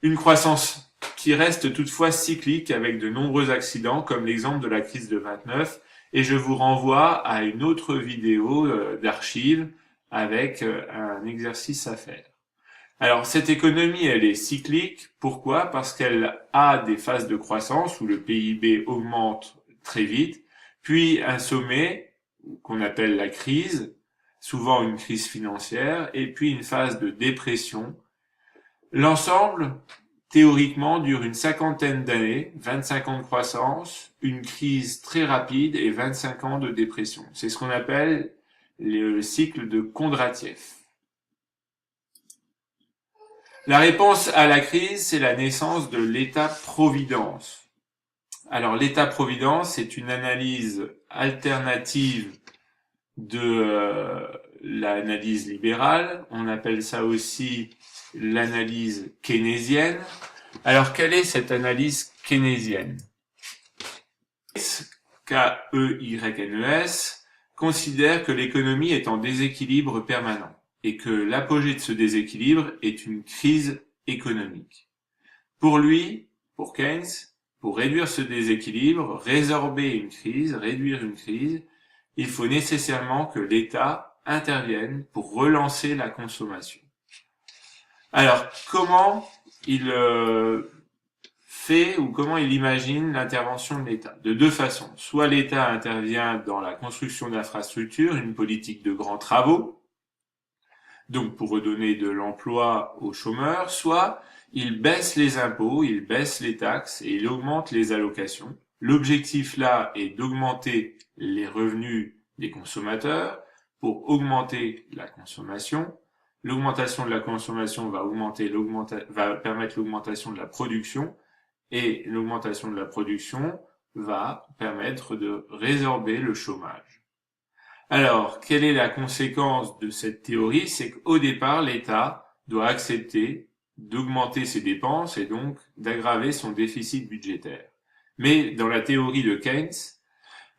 Une croissance qui reste toutefois cyclique avec de nombreux accidents, comme l'exemple de la crise de 29, et je vous renvoie à une autre vidéo d'archives avec un exercice à faire. Alors, cette économie, elle est cyclique. Pourquoi? Parce qu'elle a des phases de croissance où le PIB augmente très vite, puis un sommet qu'on appelle la crise, souvent une crise financière, et puis une phase de dépression. L'ensemble, théoriquement, dure une cinquantaine d'années, 25 ans de croissance, une crise très rapide et 25 ans de dépression. C'est ce qu'on appelle le cycle de Kondratiev. La réponse à la crise, c'est la naissance de l'État-providence. Alors, l'État-providence, c'est une analyse alternative de l'analyse libérale. On appelle ça aussi l'analyse keynésienne. Alors, quelle est cette analyse keynésienne? K-E-Y-N-E-S considère que l'économie est en déséquilibre permanent et que l'apogée de ce déséquilibre est une crise économique. Pour lui, pour Keynes, pour réduire ce déséquilibre, résorber une crise, réduire une crise, il faut nécessairement que l'État intervienne pour relancer la consommation. Alors, comment il fait ou comment il imagine l'intervention de l'État? De deux façons. Soit l'État intervient dans la construction d'infrastructures, une politique de grands travaux, donc pour redonner de l'emploi aux chômeurs, soit il baisse les impôts, il baisse les taxes et il augmente les allocations. L'objectif là est d'augmenter les revenus des consommateurs pour augmenter la consommation. L'augmentation de la consommation va permettre l'augmentation de la production et l'augmentation de la production va permettre de résorber le chômage. Alors, quelle est la conséquence de cette théorie? C'est qu'au départ, l'État doit accepter d'augmenter ses dépenses et donc d'aggraver son déficit budgétaire. Mais dans la théorie de Keynes,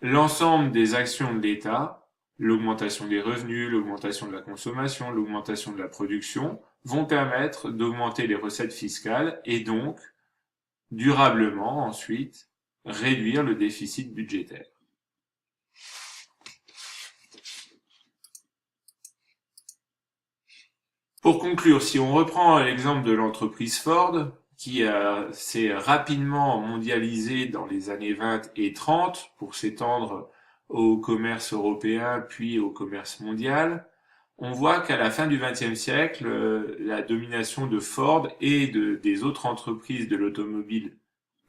l'ensemble des actions de l'État, l'augmentation des revenus, l'augmentation de la consommation, l'augmentation de la production, vont permettre d'augmenter les recettes fiscales et donc, durablement ensuite, réduire le déficit budgétaire. Pour conclure, si on reprend l'exemple de l'entreprise Ford, qui s'est rapidement mondialisée dans les années 20 et 30 pour s'étendre au commerce européen puis au commerce mondial, on voit qu'à la fin du XXe siècle, la domination de Ford et des autres entreprises de l'automobile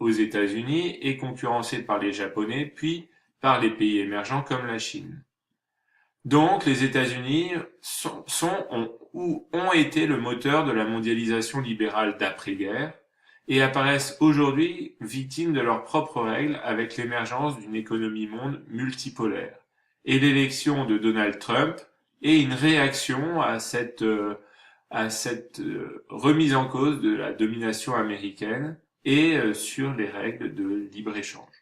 aux États-Unis est concurrencée par les Japonais puis par les pays émergents comme la Chine. Donc, les États-Unis ont été le moteur de la mondialisation libérale d'après-guerre et apparaissent aujourd'hui victimes de leurs propres règles avec l'émergence d'une économie monde multipolaire. Et l'élection de Donald Trump est une réaction à cette remise en cause de la domination américaine et sur les règles de libre-échange.